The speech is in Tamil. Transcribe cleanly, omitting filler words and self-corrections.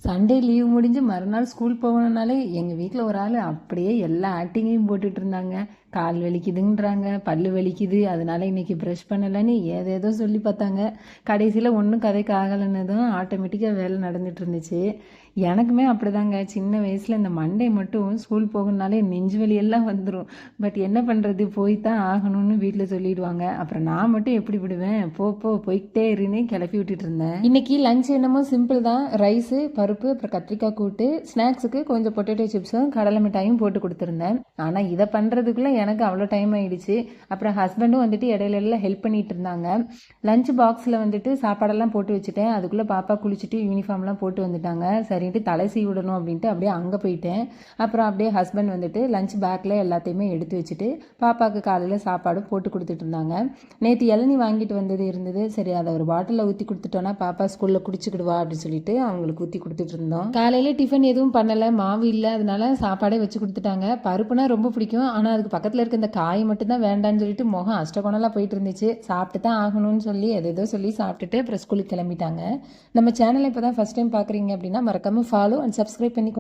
சண்டே லீவ் முடிஞ்சு மறுநாள் ஸ்கூல் போகணுன்னாலே எங்கள் வீட்டில் ஒரு ஆள் அப்படியே எல்லா ஆக்டிங்கையும் போட்டுட்டு இருந்தாங்க. கால் வலிக்குதுன்றாங்க, பல்லு வலிக்குது, அதனால இன்னைக்கு ப்ரஷ் பண்ணலைன்னு ஏதேதோ சொல்லி பார்த்தாங்க. கடைசியில் ஒன்றும் கதைக்கு ஆகலைன்னதும் ஆட்டோமேட்டிக்காக வேலை நடந்துட்டு இருந்துச்சு. எனக்குமே அப்படிதாங்க. சின்ன வயசில் இந்த மண்டே மட்டும் ஸ்கூல் போகணுன்னாலே நெஞ்சு வலியெல்லாம் வந்துடும். பட் என்ன பண்ணுறது, போய் தான் ஆகணும்னு வீட்டில் சொல்லிடுவாங்க. அப்புறம் நான் மட்டும் எப்படி விடுவேன், போய்கிட்டே இருன்னு கிளப்பி விட்டுட்டு இருந்தேன். இன்னைக்கு லஞ்ச் என்னமோ சிம்பிள் தான். ரைஸு, பருப்பு, அப்புறம் கத்திரிக்காய் கூட்டு, ஸ்நாக்ஸுக்கு கொஞ்சம் பொட்டேட்டோ சிப்ஸும் கடலை மிட்டாயும் போட்டு கொடுத்துருந்தேன். ஆனால் இதை பண்ணுறதுக்குள்ளே எனக்கு அவ்வளோ டைம் ஆகிடுச்சு. அப்புறம் ஹஸ்பண்டும் வந்துட்டு இடையில எல்லாம் ஹெல்ப் பண்ணிட்டு இருந்தாங்க. லஞ்ச் பாக்ஸில் வந்துட்டு சாப்பாடெல்லாம் போட்டு வச்சுட்டேன். அதுக்குள்ளே பாப்பா குளிச்சுட்டு யூனிஃபார்ம்லாம் போட்டு வந்துட்டாங்க. சரின்ட்டு தலை சீவி விடணும் அப்படின்ட்டு அப்படியே அங்கே போயிட்டேன். அப்புறம் அப்படியே ஹஸ்பண்ட் வந்துட்டு லஞ்ச் பேக்கில் எல்லாத்தையுமே எடுத்து வச்சுட்டு பாப்பாவுக்கு காலையில் சாப்பாடு போட்டு கொடுத்துட்டு இருந்தாங்க. நேற்று இளநி வாங்கிட்டு வந்தது இருந்தது. சரி, அதை ஒரு பாட்டிலில் ஊற்றி கொடுத்துட்டோன்னா பாப்பா ஸ்கூலில் குடிச்சுக்கிடுவா அப்படின்னு சொல்லிட்டு அவங்களுக்கு ஊற்றி கொடுத்துட்டு இருந்தோம். காலையில் டிஃபன் எதுவும் பண்ணலை, மாவு இல்லை, அதனால சாப்பாடே வச்சு கொடுத்துட்டாங்க. பருப்புனா ரொம்ப பிடிக்கும், ஆனால் அதுக்கு பக்கத்தில் இருக்க இந்த காய் மட்டும்தான் வேண்டான்னு சொல்லிட்டு முகம் அஷ்டகோணலாக போயிட்டு இருந்துச்சு. சாப்பிட்டு தான் ஆகணும்னு சொல்லி எதோ சொல்லி சாப்பிட்டுட்டு அப்புறம் ஸ்கூலுக்கு கிளம்பிட்டாங்க. நம்ம சேனலை இப்போ தான் ஃபஸ்ட் டைம் பார்க்குறீங்க அப்படின்னா மறக்காமல் ஃபாலோ அண்ட் சப்ஸ்கிரைப் பண்ணி